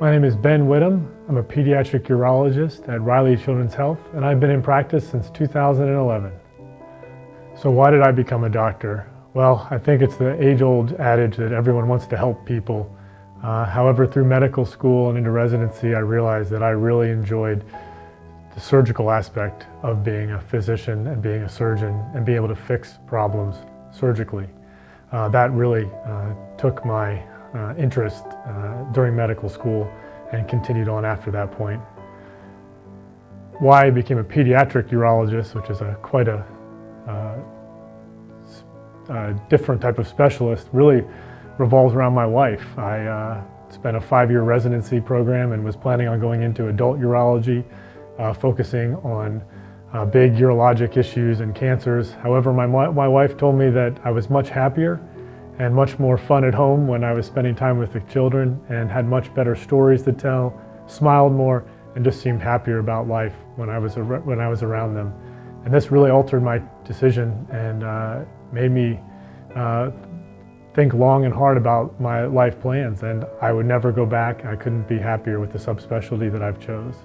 My name is Ben Whittam. I'm a pediatric urologist at Riley Children's Health, and I've been in practice since 2011. So why did I become a doctor? Well, I think it's the age-old adage that everyone wants to help people. However, through medical school and into residency, I realized that I really enjoyed the surgical aspect of being a physician and being a surgeon and being able to fix problems surgically. That really took my interest during medical school and continued on after that point. Why I became a pediatric urologist, which is quite a different type of specialist, really revolves around my wife. I spent a 5-year residency program and was planning on going into adult urology, focusing on big urologic issues and cancers. However, my wife told me that I was much happier and much more fun at home when I was spending time with the children, and had much better stories to tell, smiled more, and just seemed happier about life when I was around them. And this really altered my decision and made me think long and hard about my life plans, and I would never go back. I couldn't be happier with the subspecialty that I've chose.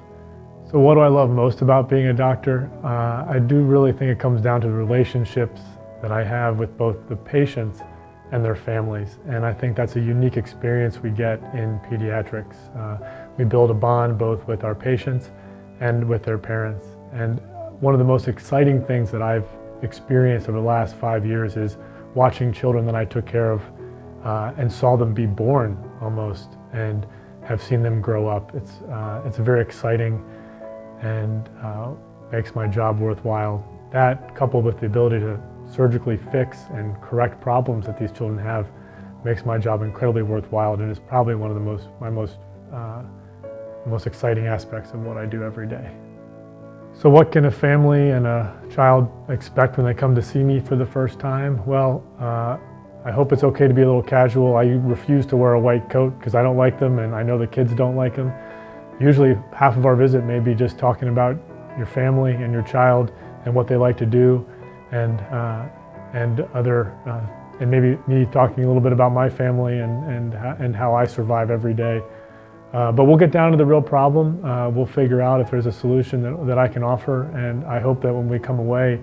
So what do I love most about being a doctor? I do really think it comes down to the relationships that I have with both the patients and their families, and I think that's a unique experience we get in pediatrics. We build a bond both with our patients and with their parents, and one of the most exciting things that I've experienced over the last 5 years is watching children that I took care of and saw them be born almost, and have seen them grow up. It's very exciting and makes my job worthwhile. That, coupled with the ability to surgically fix and correct problems that these children have, makes my job incredibly worthwhile, and is probably one of the most exciting aspects of what I do every day. So what can a family and a child expect when they come to see me for the first time? Well, I hope it's okay to be a little casual. I refuse to wear a white coat because I don't like them, and I know the kids don't like them. Usually half of our visit may be just talking about your family and your child and what they like to do, and maybe me talking a little bit about my family and how I survive every day. But we'll get down to the real problem. We'll figure out if there's a solution that I can offer, and I hope that when we come away,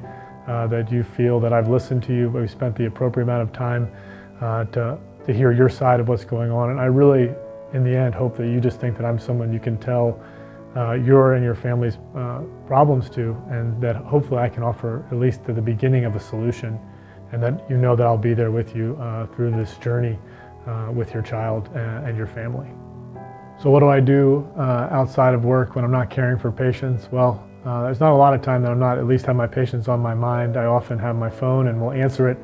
that you feel that I've listened to you, we've spent the appropriate amount of time to hear your side of what's going on. And I really, in the end, hope that you just think that I'm someone you can tell your and your family's problems to, and that hopefully I can offer at least to the beginning of a solution, and that you know that I'll be there with you through this journey with your child and your family. So what do I do outside of work when I'm not caring for patients? Well, there's not a lot of time that I'm not at least have my patients on my mind. I often have my phone and will answer it,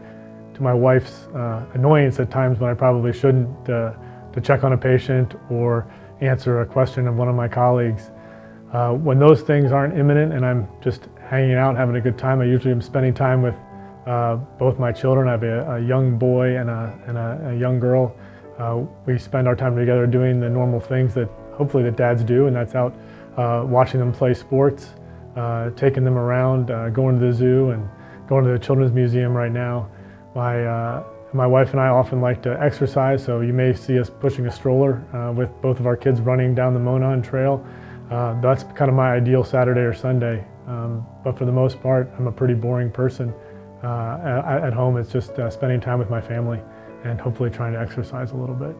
to my wife's annoyance at times when I probably shouldn't, to check on a patient or answer a question of one of my colleagues. When those things aren't imminent and I'm just hanging out, having a good time, I usually am spending time with both my children. I have a young boy and a young girl. We spend our time together doing the normal things that hopefully that dads do, and that's out watching them play sports, taking them around, going to the zoo and going to the Children's Museum right now. My wife and I often like to exercise, so you may see us pushing a stroller with both of our kids running down the Monon Trail. That's kind of my ideal Saturday or Sunday, but for the most part, I'm a pretty boring person. At home, it's just spending time with my family and hopefully trying to exercise a little bit.